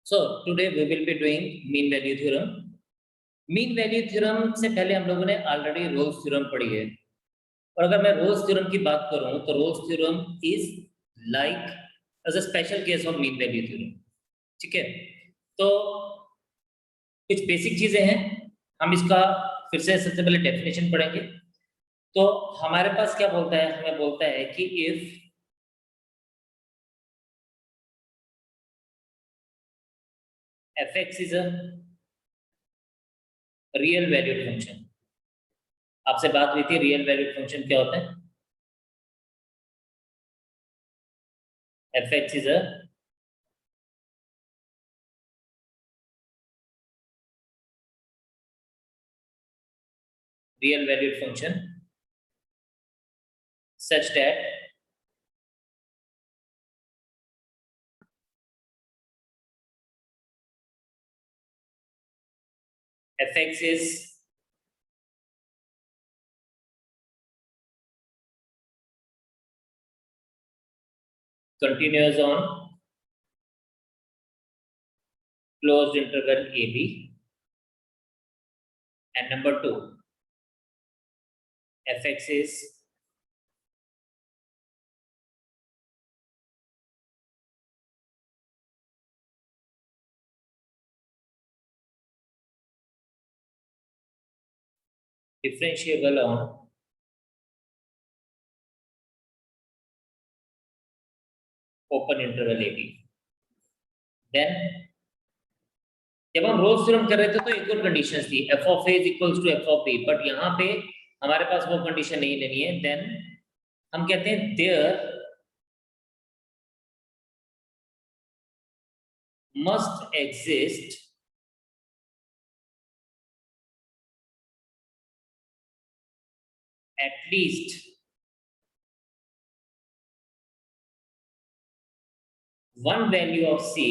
So today we will be doing mean value theorem. Mean value theorem से पहले हम लोगों ने ऑलरेडी रोल्स थ्योरम पढ़ी है, और अगर मैं रोल्स थ्योरम की बात करूं तो Rolle's theorem is like as a special case of mean value theorem. ठीक है, तो कुछ बेसिक चीजें हैं, हम इसका फिर से सबसे पहले डेफिनेशन पढ़ेंगे। तो हमारे पास क्या बोलता है, हमें बोलता है कि if fx is a real valued function. आपसे बात हुई थी रियल वैल्यूड फंक्शन क्या होता है। fx is a real valued function such that fx is continuous on closed interval ab, and number 2, fx is differentiable on open interval ab। Then जब हम Rolle's theorem कर रहे थे तो एक और कंडीशंस थी, f of a is equals to f of b, but यहाँ पे हमारे पास वो कंडीशन नहीं लेनी है। देन हम कहते हैं there must exist at least one value of c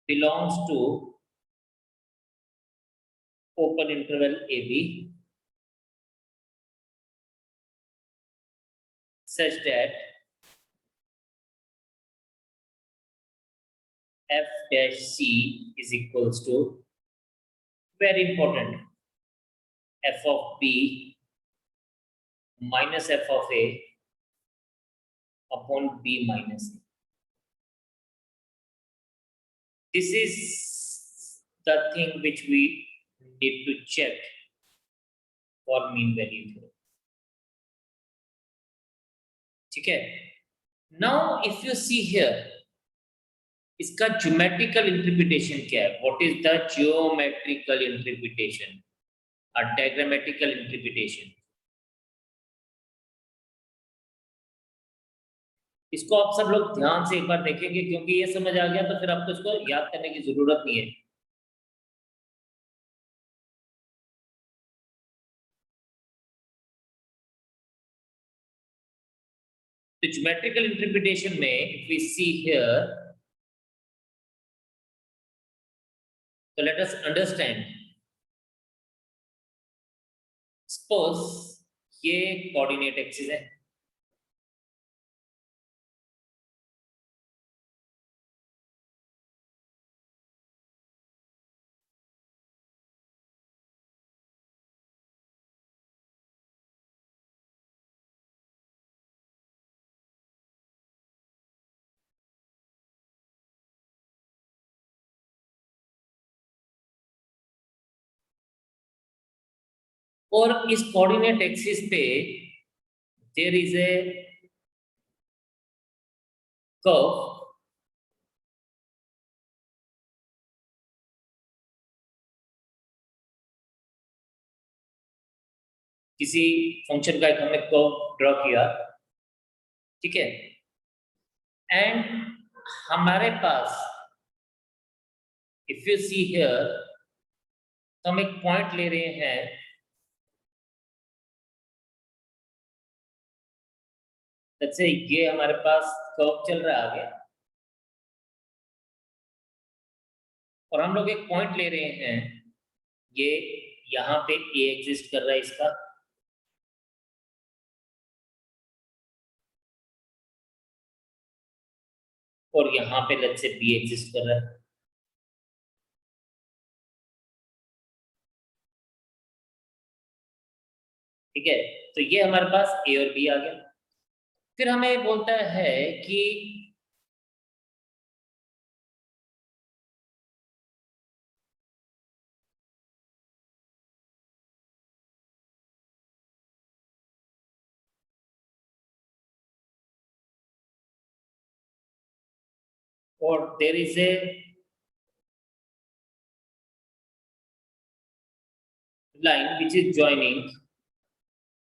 belongs to open interval ab such that f dash c is equals to, very important, f of b minus f of a upon b minus a. This is the thing which we need to check for mean value theorem. ठीक है, now if you see here, इसका geometrical interpretation क्या है? What is the geometrical interpretation और diagrammatical interpretation? इसको आप सब लोग ध्यान से एक बार देखेंगे, क्योंकि ये समझ आ गया तो फिर आपको इसको याद करने की जरूरत नहीं है। तो ज्योमेट्रिकल इंटरप्रिटेशन में if we see here, so let us understand, suppose ये कोऑर्डिनेट एक्सिस है, और इस कोऑर्डिनेट एक्सिस पे देयर इज ए कर्व किसी फंक्शन का एक हमने कर्व ड्रॉ किया, ठीक है, एंड हमारे पास इफ यू सी हियर, तो हम एक पॉइंट ले रहे हैं, जैसे ये हमारे पास कर्व चल रहा है आगे, और हम लोग एक पॉइंट ले रहे हैं, ये यहाँ पे ए एग्जिस्ट कर रहा है इसका, और यहाँ पे लेट्स से बी एग्जिस्ट कर रहा है। ठीक है, तो ये हमारे पास ए और बी आ गया। फिर हमें बोलता है कि और there is a line which is joining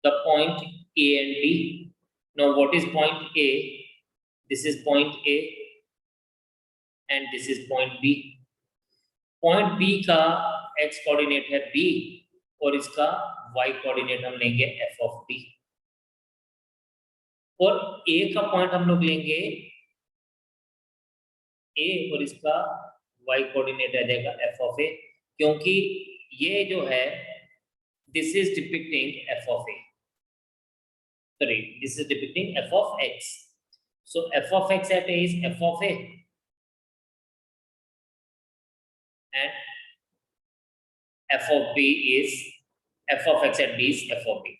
the point A and B. Now what is point A? This is point A and this is point B. Point B का x कोऑर्डिनेट है B और इसका y coordinate हम लेंगे f of B। और A का point हम लोग लेंगे A और इसका y कोऑर्डिनेट आ जाएगा f of A, क्योंकि ये जो है this is depicting f of A. Sorry, this is depicting f of x. So f of x at A is f of A and f of B is f of x at B is f of B.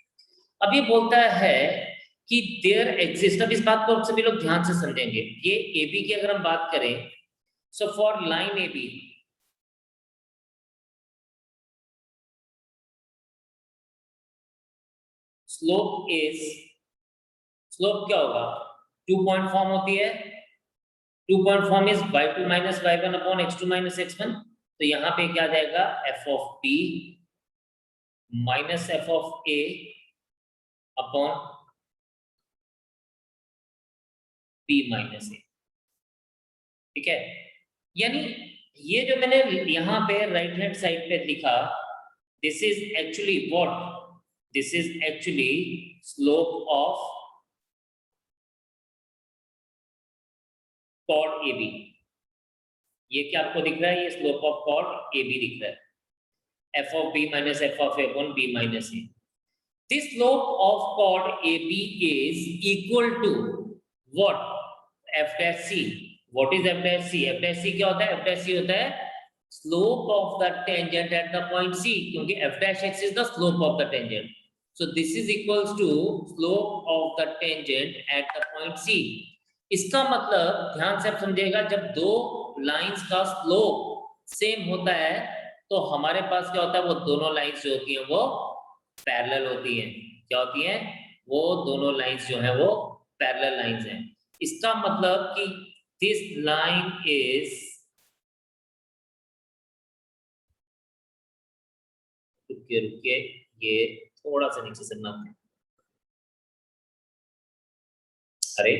अब ये बोलता है कि there exist, अब इस बात को सभी लोग ध्यान से समझेंगे। ये AB की अगर हम बात करें, so for line AB slope is, slope क्या होगा, 2 पॉइंट फॉर्म होती है, 2 point form is y2 minus y1 upon x2 minus x1। तो यहाँ पे क्या आ जाएगा f of b minus f of a upon b minus a। ठीक है, यानी ये जो मैंने यहाँ पे राइट हैंड साइड पे लिखा, this is actually what, this is actually slope of chord AB। ये क्या आपको दिख रहा है, ये स्लोप ऑफ chord AB दिख रहा है, f of b minus f of a upon b minus a। This slope of chord AB is equal to what, f dash c। What is f dash c? f dash c क्या होता है, f dash c होता है slope of the tangent at the point C, क्योंकि f dash x is the slope of the tangent। So this is equals to slope of the tangent at the point C। इसका मतलब ध्यान से आप समझिएगा, जब दो लाइंस का स्लोप सेम होता है तो हमारे पास क्या होता है, वो दोनों लाइंस जो होती हैं वो पैरेलल होती हैं। क्या होती हैं, वो दोनों लाइंस जो हैं वो पैरेलल लाइंस हैं। इसका मतलब कि दिस लाइन इज, रुकिए रुकिए, ये थोड़ा सा नीचे से नापते हैं, अरे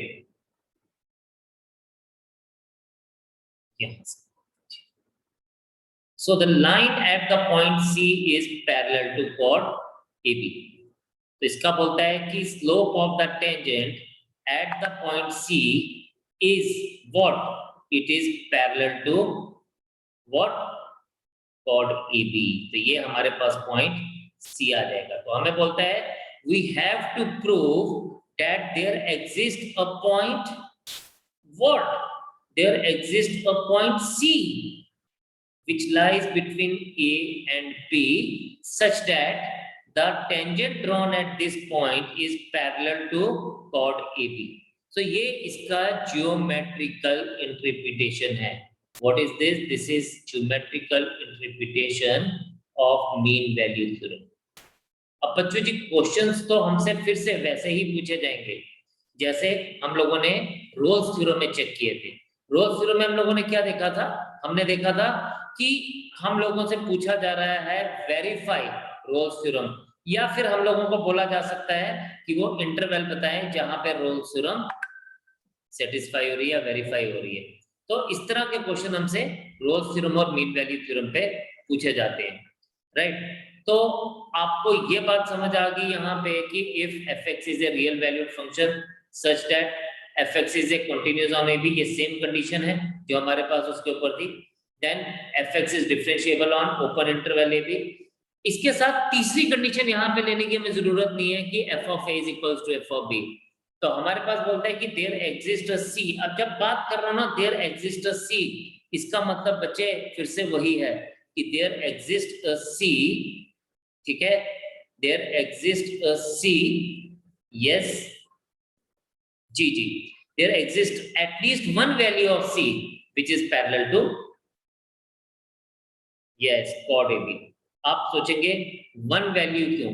यहाँ से। So the line at the point C is parallel to chord AB। तो इसका बोलता है कि slope of the tangent at the point C is what? It is parallel to what? Chord AB। तो ये हमारे पास point C आ जाएगा। तो हमें बोलता है we have to prove that there exists a point what? There exists a point C which lies between A and B such that the tangent drawn at this point is parallel to chord AB। So ये इसका geometrical interpretation है। What is this? This is geometrical interpretation of mean value theorem। अब बच्चों जी questions तो हमसे फिर से वैसे ही पूछे जाएंगे जैसे हम लोगों ने रोल्स थ्योरम में चेक किए थे। रोल्स थ्योरम में हम लोगों ने क्या देखा था, हमने देखा था कि हम लोगों से पूछा जा रहा है वेरीफाई रोल्स थ्योरम, या फिर हम लोगों को बोला जा सकता है कि वो इंटरवल बताएं जहां पे रोल्स थ्योरम सेटिस्फाई हो रही है या वेरीफाई हो रही है। तो इस तरह के क्वेश्चन हमसे रोल्स थ्योरम और मीन वैल्यू थ्योरम पे पूछे जाते हैं, राइट। तो आपको ये बात समझ आ गई यहाँ पे कि if fx is a real valued function such that fx is a continuous on ab, ये सेम कंडीशन है जो हमारे पास उसके ऊपर थी। Then fx is differentiable on open interval ab। इसके साथ तीसरी कंडीशन यहाँ पे लेने की हमें जरूरत नहीं है कि f of a is equals to f of b। तो हमारे पास बोलता है कि देयर एग्जिस्ट अ सी। अब जब बात कर रहा हूं ना देयर एग्जिस्ट अ सी, इसका मतलब बच्चे फिर से वही है कि देयर एग्जिस्ट अ सी, ठीक है, there exist a C, yes, जी जी, there exist at least one value of C which is parallel to, yes, कॉड AB। आप सोचेंगे वन वैल्यू क्यों,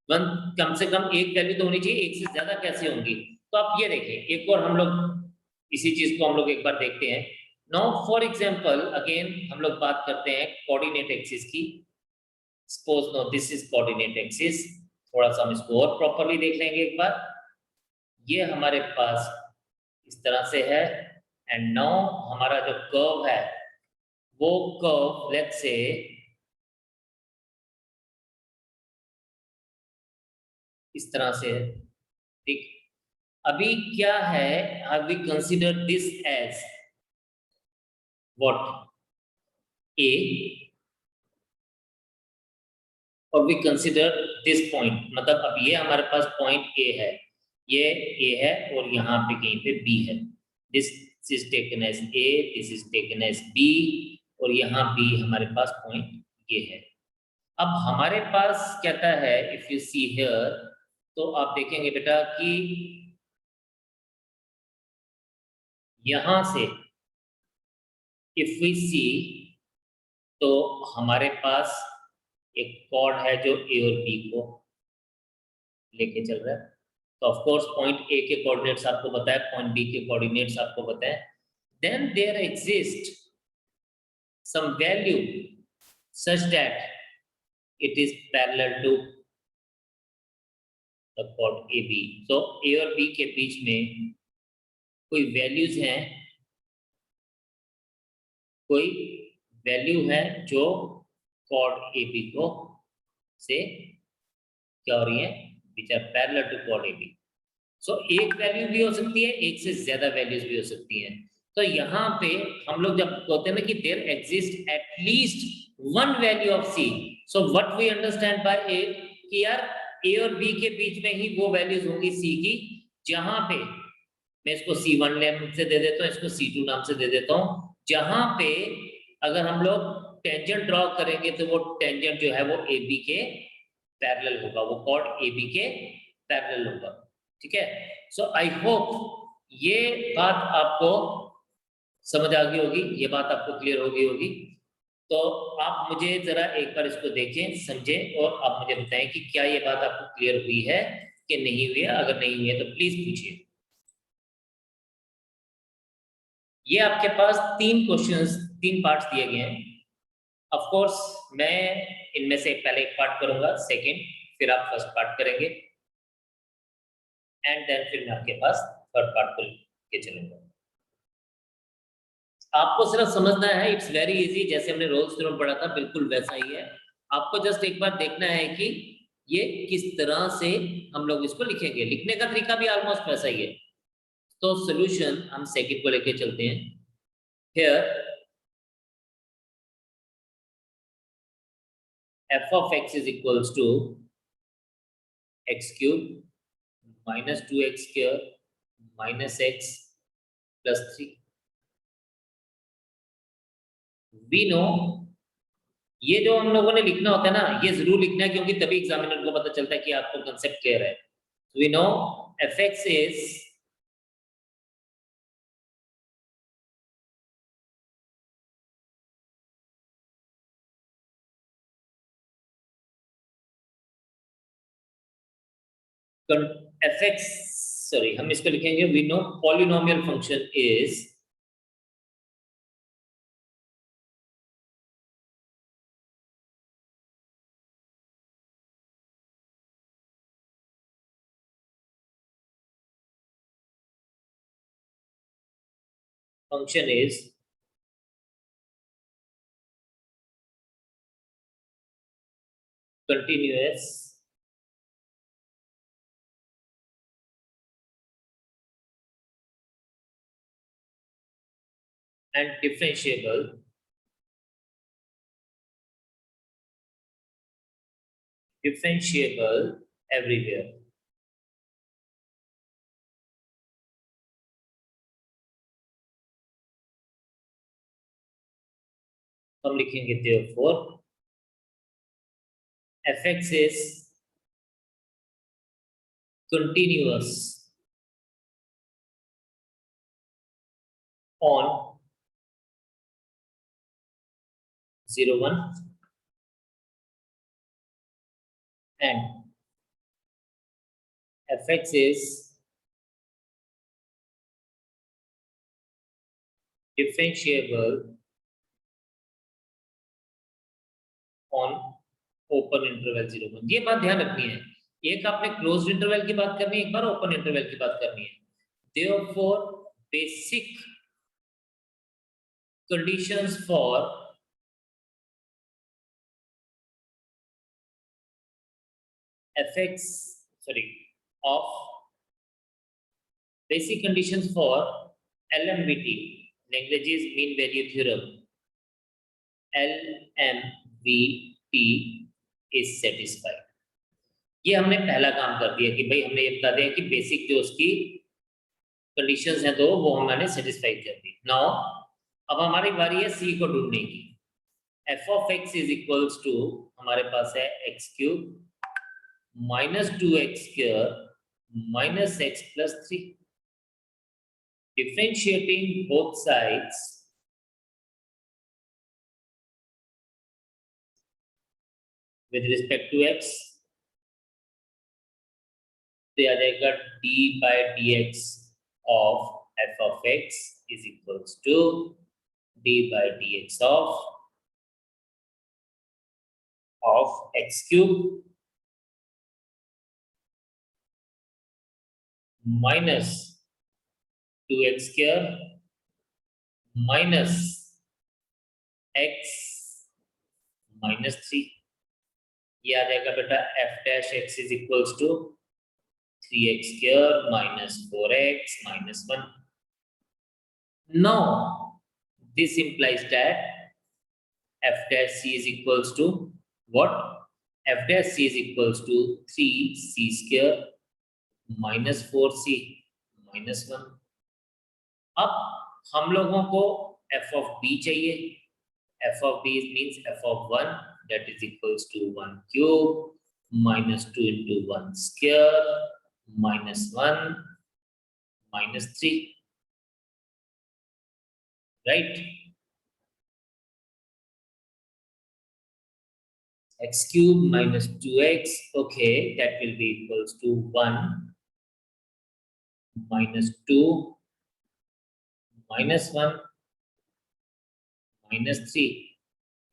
वन, कम से कम एक वैल्यू तो होनी चाहिए, एक से ज्यादा कैसे होंगी। तो आप ये देखिए, एक और हम लोग इसी चीज को हम लोग एक बार देखते हैं। नाउ फॉर एग्जांपल अगेन हम लोग बात करते हैं कोऑर्डिनेट एक्सिस की। Suppose no this is coordinate axis, थोड़ा सा हम इसको और प्रॉपर्ली देख लेंगे एक बार। ये हमारे पास इस तरह से है, एंड नाउ हमारा जो कर्व है वो कर्व लेट्स से इस तरह से है, ठीक। अभी क्या है, have we consider this as what, A, और वी कंसीडर दिस पॉइंट, मतलब अब ये हमारे पास पॉइंट ए है, ये ए है और यहाँ पे कहीं पे बी है। This is taken as A, this is taken as B, और यहाँ बी हमारे पास पॉइंट ये है। अब हमारे पास कहता है इफ यू सी हियर, तो आप देखेंगे बेटा कि यहां से इफ वी सी, तो हमारे पास एक कॉर्ड है जो ए और बी को लेके चल रहा है। तो ऑफ कोर्स पॉइंट ए के कोऑर्डिनेट्स आपको पता है, पॉइंट बी के कोऑर्डिनेट्स आपको पता है। Then there exist some value such that it is parallel to the chord A B. तो ए और बी के बीच में कोई वैल्यूज हैं, कोई वैल्यू है जो कॉर्ड ए बी को से क्या हो रही है, which are parallel to chord A B. So एक वैल्यू भी हो सकती है, एक से ज्यादा वैल्यूज भी हो सकती हैं। तो यहाँ पे हम लोग जब कहते हैं ना कि there exist at least one value of C, so what we understand by A, कि यार ए और बी के बीच में ही वो वैल्यूज होंगी सी की, जहां पे मैं इसको C1 नाम से दे देता हूँ, इसको C2 नाम से दे देता हूँ, जहां पे अगर हम लोग टेंजेंट ड्रॉ करेंगे तो वो टेंजेंट जो है वो ए बी के पैरेलल होगा, वो कॉर्ड ए बी के पैरेलल होगा, ठीक है। सो आई होप ये बात आपको समझ आ गई होगी, ये बात आपको क्लियर हो गई होगी। तो आप मुझे जरा एक बार इसको देखें, समझें, और आप मुझे बताएं कि क्या ये बात आपको क्लियर हुई है कि नहीं हुई है। अगर नहीं हुई है तो प्लीज पूछिए। ये आपके पास तीन क्वेश्चंस, तीन पार्ट्स दिए गए हैं। ऑफ कोर्स मैं इनमें से पहले एक पार्ट करूंगा, सेकंड, फिर आप फर्स्ट पार्ट करेंगे, एंड देन फिर मैं आपके पास थर्ड पार्ट को लेके चलूंगा। आपको सिर्फ समझना है, इट्स वेरी इजी, जैसे हमने रोल्स थ्योरम पढ़ा था बिल्कुल वैसा ही है। आपको जस्ट एक बार देखना है कि ये किस तरह से हम लोग इसको लिखेंगे, लिखने का तरीका भी ऑलमोस्ट वैसा ही है। तो सॉल्यूशन हम सेकंड को लेके चलते हैं। Here f of x is equals to x cube minus 2x square minus x plus 3। we know, ये जो हम लोगों ने लिखना होता है ना, ये जरूर लिखना है क्योंकि तभी एग्जामिनर को पता चलता है कि आपको कंसेप्ट क्लियर है। we know fx is fx, sorry हम इसको लिखेंगे, we know polynomial function is continuous and differentiable everywhere। हम लिखेंगे therefore fx is continuous on 0 1 and fx is differentiable on open interval 0 1। ये बात ध्यान रखनी है, एक आपने क्लोज्ड इंटरवल की बात करनी है, एक बार ओपन इंटरवल की बात करनी है। therefore basic conditions for fx of basic conditions for LMVT, Lagrange's mean value theorem, LMVT is satisfied। ये हमने पहला काम कर दिया कि भाई हमने ये बता दिया कि बेसिक जो उसकी कंडीशंस हैं तो वो हमने सेटिस्फाई कर दी। नाउ अब हमारी बारी है सी को ढूंढने की। f of x is equals to हमारे पास है x cube minus 2x square minus x plus 3। differentiating both sides with respect to x तो आ जाएगा d by dx of f of x is equals to d by dx of x cube minus 2x square minus x minus 3। ये आ जाएगा बेटा f dash x is equals to 3x square minus 4x minus 1। Now this implies that f dash c is equals to what? F dash c is equals to 3c square minus 4c minus 1। अब हम लोगों को f of b चाहिए। f of b means f of 1 that is equals to 1 cube minus 2 into 1 square minus 1 minus 3, right? X cube minus 2x, okay, that will be equals to 1 minus 2 minus 1 minus 3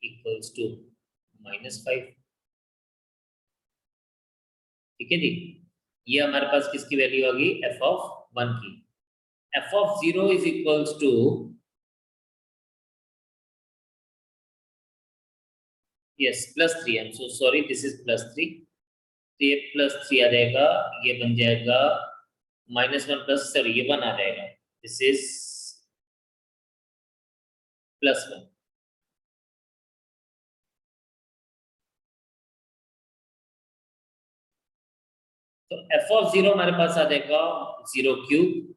equals to minus 5। ठीक है जी, ये हमारे पास किसकी value होगी? f of 1 की। f of 0 is equals to yes plus 3। I'm so sorry, this is plus 3। तो ये plus 3 आ जाएगा, ये बन जाएगा माइनस 1 प्लस सॉरी ये 1 आ जाएगा, दिस इज प्लस 1। तो f of 0 हमारे पास आ जाएगा 0 cube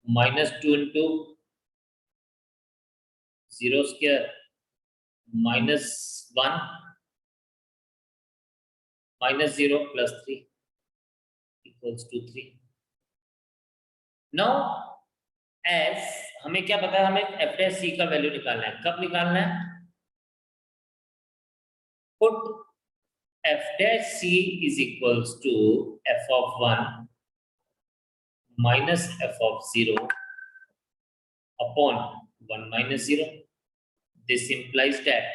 minus 2 into 0 square minus 1 minus 0 plus 3 equals to 3। Now as हमें क्या पता है, हमें एफ डैश सी का वैल्यू निकालना है। कब निकालना है? Put f dash c is equals to f of 1 minus f of 0 upon 1 minus 0। This implies that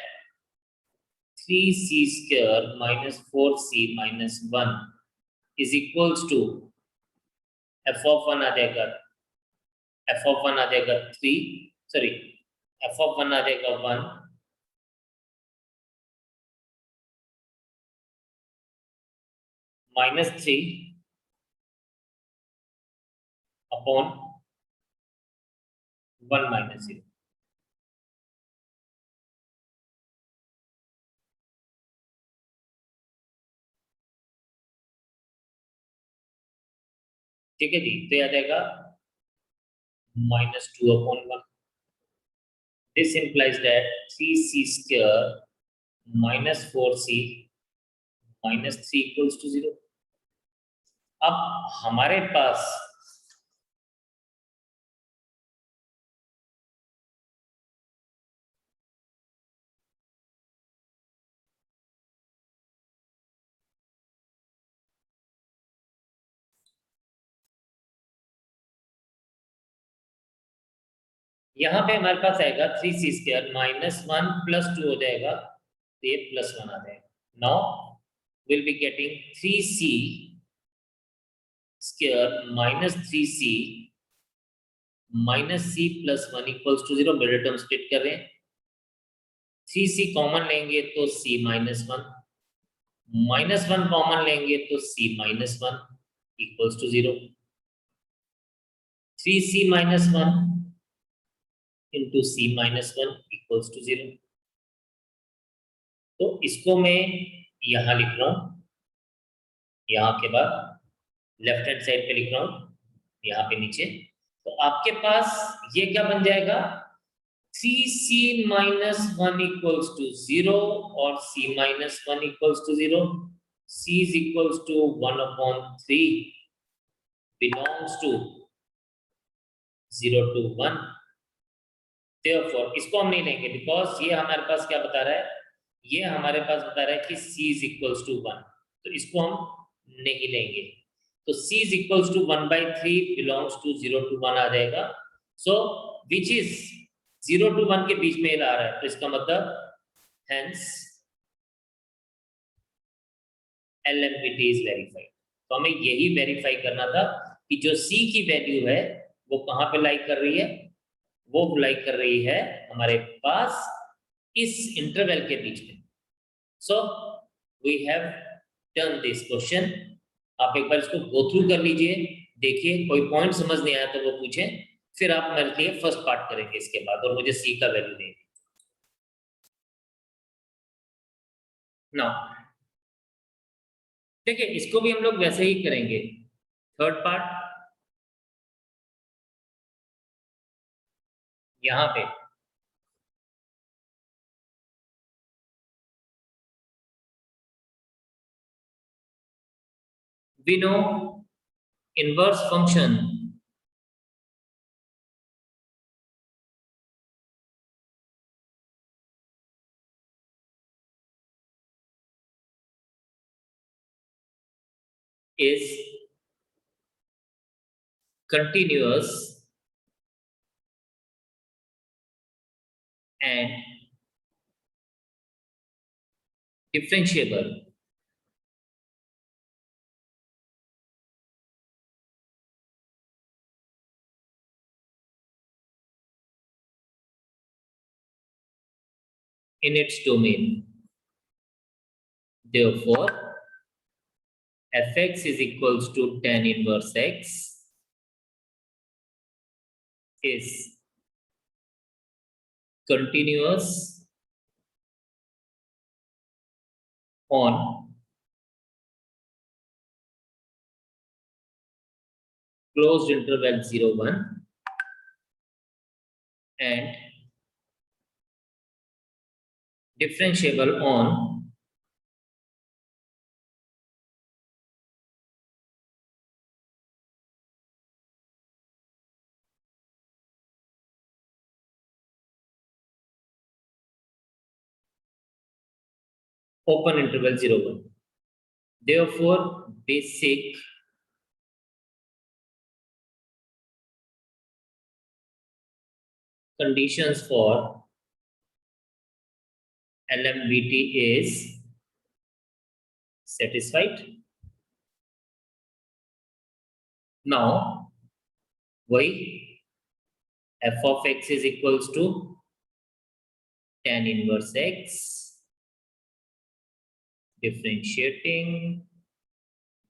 3c square minus 4c minus 1 is equals to f of 1 आ जाएगा, f of 1 आ जाएगा 3 सॉरी f of 1 आ जाएगा 1 minus 3 upon 1 minus 0। ठीक है जी, तो आ जाएगा -2 upon 1। This implies that 3c square minus 4c minus 3 equals to 0. अब हमारे पास यहाँ पे हमारे पास आएगा 3c स्क्वायर माइनस 1 प्लस 2 हो जाएगा, तो ये प्लस 1 आ जाएगा. Now will be getting 3c square minus 3c minus c plus 1 equals to 0. Middle term split कर रहे हैं. 3c कॉमन लेंगे तो c माइनस 1, माइनस 1 कॉमन लेंगे तो c minus 1 equals to 0. 3c minus 1 into c minus 1 equals to 0. तो इसको मैं यहां लिख रहा हूं, यहां के बाद लेफ्ट हैंड साइड पे लिख रहा हूं, यहां पे नीचे. तो आपके पास ये क्या बन जाएगा, 3c माइनस 1 इक्वल्स टू 0 और c minus 1 equals to 0. c is equals to 1/3 belongs to 0 to 1. Therefore, इसको हम नहीं लेंगे बिकॉज ये हमारे पास क्या बता रहा है, ये हमारे पास बता रहा है कि c इज इक्वल्स टू 1, तो इसको हम नहीं लेंगे. तो c is equals to 1/3 belongs to 0 to 1 आ जाएगा. सो विच इज 0 to 1 के बीच में आ रहा है, तो इसका मतलब हेंस LMPT इज वेरीफाइड. तो हमें यही वेरीफाई करना था कि जो c की वैल्यू है वो कहाँ पे लाई कर रही है, वो लाई कर रही है हमारे पास इस इंटरवल के बीच में. So we have done this question. आप एक बार इसको गो थ्रू कर लीजिए, देखिए कोई पॉइंट समझ नहीं आया तो वो पूछें, फिर आप मेरे लिए फर्स्ट पार्ट करेंगे इसके बाद और मुझे c का वैल्यू देंगे. नाउ देखिए इसको भी हम लोग वैसे ही करेंगे. थर्ड पार्ट यहाँ पे we know inverse function is continuous and differentiable in its domain. Therefore, fx is equals to tan inverse x is continuous on closed interval 0, 1 and differentiable on open interval 0, 1. Therefore, basic conditions for LMBT is satisfied. Now, y f of x is equals to tan inverse x, differentiating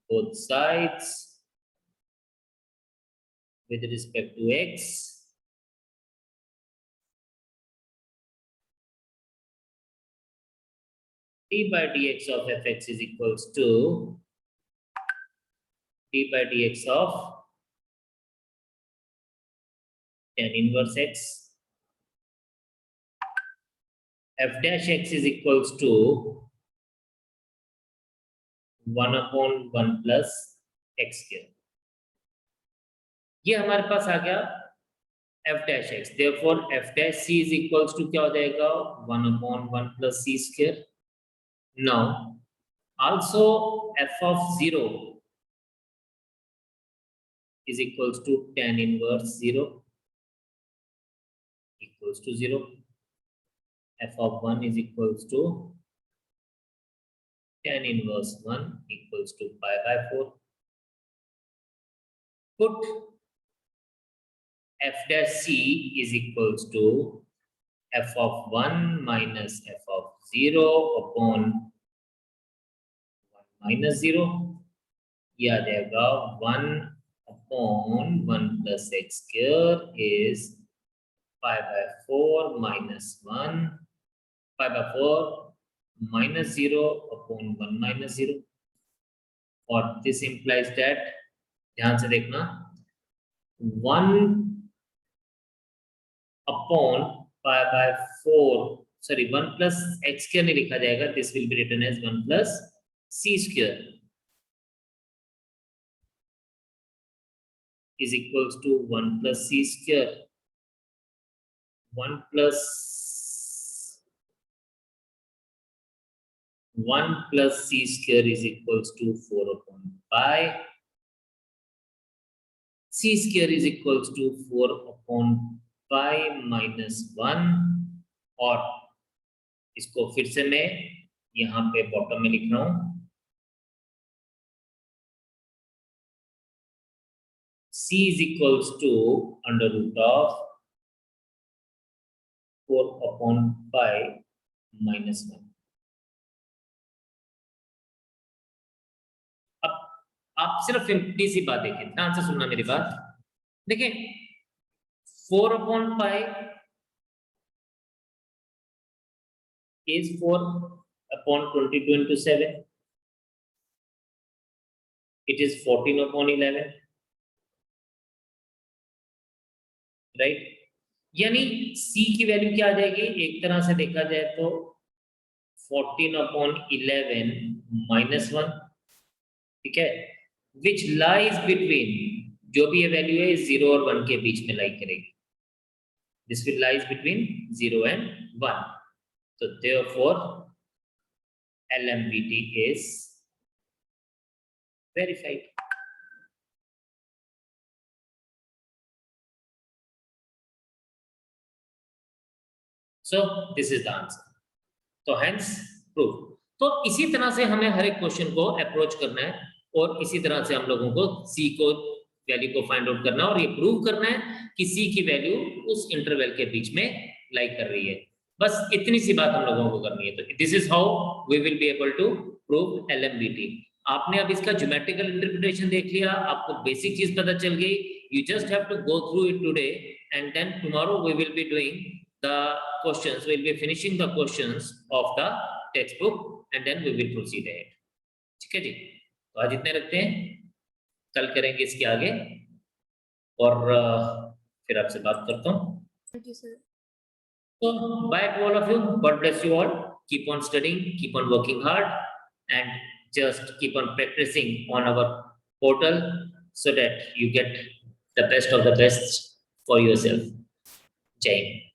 both sides with respect to x. D by dx of fx is equals to d by dx of tan inverse x f dash x is equals to 1/1 plus x square. ये हमारे पास आ गया f dash x. Therefore f dash c is equals to क्या हो जाएगा 1/1 plus c square. Now also f of 0 is equals to tan inverse 0 equals to 0. F of 1 is equals to tan inverse 1 equals to pi by 4. Put f dash c is equals to f of 1 minus f of 0 upon 1 minus 0. ये आ जाएगा 1 upon 1 plus x square is pi by 4 minus 1 pi by 4 minus 0 upon 1 minus 0. और this implies that ध्यान से देखना 1 upon pi by 4 sorry 1 plus x square नहीं लिखा जाएगा, this will be written as 1 plus c square is equals to 1 plus c square. 1 plus c square is equals to 4 upon pi. C square is equals to 4 upon pi minus 1. और इसको फिर से मैं यहाँ पे बॉटम में लिख रहा हूं C is equals to under root of 4 upon pi minus 1. अब आप सिर्फ सिंपली सी बात देखिए, ध्यान से सुनना मेरी बात. देखिए 4 upon pi is 4 upon 22 into 7. It is 14 upon 11. Right यानी c की वैल्यू क्या आ जाएगी, एक तरह से देखा जाए तो 14 upon 11 minus 1. ठीक है, which lies between, जो भी ये वैल्यू है 0 और 1 के बीच में लाई करेगी. This will lies between 0 and 1. So therefore LMVT is verified. So this is the answer. तो hence proof. तो इसी तरह से हमें हर एक क्वेश्चन को अप्रोच करना है और इसी तरह से हम लोगों को C को वैल्यू को फाइंड आउट करना है और ये प्रूव करना है कि C की वैल्यू उस इंटरवल के बीच में लाई कर रही है. बस इतनी सी बात हम लोगों को करनी है. तो this is how we will be able to prove LMVT. आपने अब इसका ज्योमेट्रिकल इंटरप्रिटेशन देख लिया, आपको बेसिक चीज पता चल गई. You just have to go through it today and then tomorrow we will be doing the questions. We'll be finishing the questions of the textbook and then we will proceed ahead. ठीक है जी, तो आज इतने रखते हैं, कल करेंगे इसके आगे और फिर आपसे बात करता हूँ. Thank you, sir. So bye to all of you. God bless you all. Keep on studying, keep on working hard and just keep on practicing on our portal so that you get the best of the best for yourself. Jai Hind.